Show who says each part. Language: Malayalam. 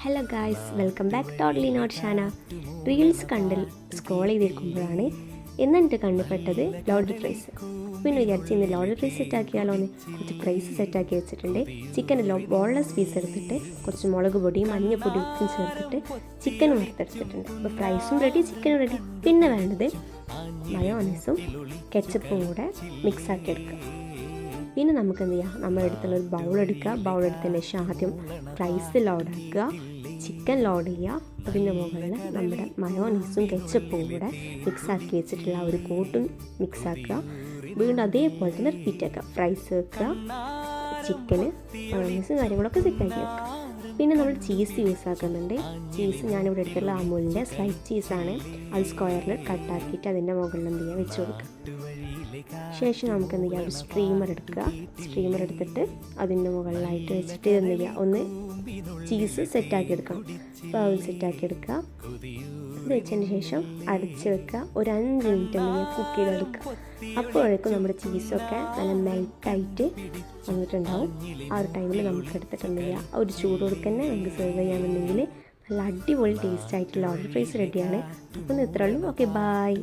Speaker 1: Hello guys, welcome back totally not Shana. Reels കണ്ടിൽ സ്ക്രോൾ ചെയ്തിരിക്കുമ്പോഴാണ് എന്നിട്ട് കണ്ടുപെട്ടത് ലോഡഡ് ഫ്രൈസ്. പിന്നെ വിചാരിച്ച് ഇന്ന് ലോഡഡ് ഫ്രൈസ് സെറ്റാക്കിയാലോ എന്ന് കുറച്ച് ഫ്രൈസ് സെറ്റാക്കി വെച്ചിട്ടുണ്ട്. ചിക്കൻ ബോൺലെസ് പീസ് എടുത്തിട്ട് കുറച്ച് മുളക് പൊടിയും മഞ്ഞൾപ്പൊടി ഉപ്പും ചേർത്തിട്ട് ചിക്കൻ വറുത്തെടുത്തിട്ടുണ്ട്. അപ്പോൾ ഫ്രൈസും റെഡി, ചിക്കനും റെഡി. പിന്നെ വേണ്ടത് മയോണൈസും കെച്ചപ്പും കൂടെ മിക്സാക്കി എടുക്കുക. പിന്നെ നമുക്ക് എന്ത് ചെയ്യാം, നമ്മുടെ അടുത്തുള്ള ഒരു ബൗളെടുക്കുക. ബൗളെടുത്തതിന് ശേഷം ആദ്യം ഫ്രൈസ് ലോഡാക്കുക, ചിക്കൻ ലോഡ് ചെയ്യുക. അതിൻ്റെ മുകളിൽ നമ്മുടെ മയോണൈസും കെച്ചപ്പും കൂടെ മിക്സാക്കി വെച്ചിട്ടുള്ള ഒരു കൂട്ടും മിക്സാക്കുക. വീണ്ടും അതേപോലെ തന്നെ റിപ്പീറ്റ് ആക്കുക. ഫ്രൈസ് വെക്കുക, ചിക്കന് മയോണൈസും കാര്യങ്ങളൊക്കെ സെറ്റാക്കി വെക്കുക. പിന്നെ നമ്മൾ ചീസ് യൂസ് ആക്കുന്നുണ്ട്. ചീസ് ഞാനിവിടെ എടുത്തുള്ള അമൂലിൻ്റെ സ്ലൈസ് ചീസാണ്. അത് സ്ക്വയറിൽ കട്ടാക്കിയിട്ട് അതിൻ്റെ മുകളിൽ എന്ത് ചെയ്യുക, വെച്ച് കൊടുക്കുക. ശേഷം നമുക്ക് എന്ത് ചെയ്യുക, ഒരു സ്ട്രീമർ എടുക്കുക. സ്ട്രീമർ എടുത്തിട്ട് അതിൻ്റെ മുകളിലായിട്ട് വെച്ചിട്ട് എന്ത് ചെയ്യുക, ഒന്ന് ചീസ് സെറ്റാക്കി എടുക്കണം. അപ്പോൾ അത് സെറ്റാക്കി എടുക്കുക. ഇത് വെച്ചതിന് ശേഷം അടച്ച് വെക്കുക. ഒരു 5 മിനിറ്റ് എന്ത് കുക്ക് ചെയ്തെടുക്കുക. അപ്പോഴേക്കും നമ്മുടെ ചീസൊക്കെ നല്ല മെൽറ്റായിട്ട് വന്നിട്ടുണ്ടാവും. ആ ഒരു ടൈമിൽ നമുക്ക് എടുത്തിട്ടുണ്ട് ഒരു ചൂട് കൊടുക്കന്നെ നമുക്ക് സെർവ് ചെയ്യാമെന്നുണ്ടെങ്കിൽ നല്ല അടിപൊളി ടേസ്റ്റ് ആയിട്ടുള്ള ലോഡഡ് ഫ്രൈസ് റെഡിയാണ്. അപ്പോൾ ഇത്രയുള്ളൂ. Okay, by.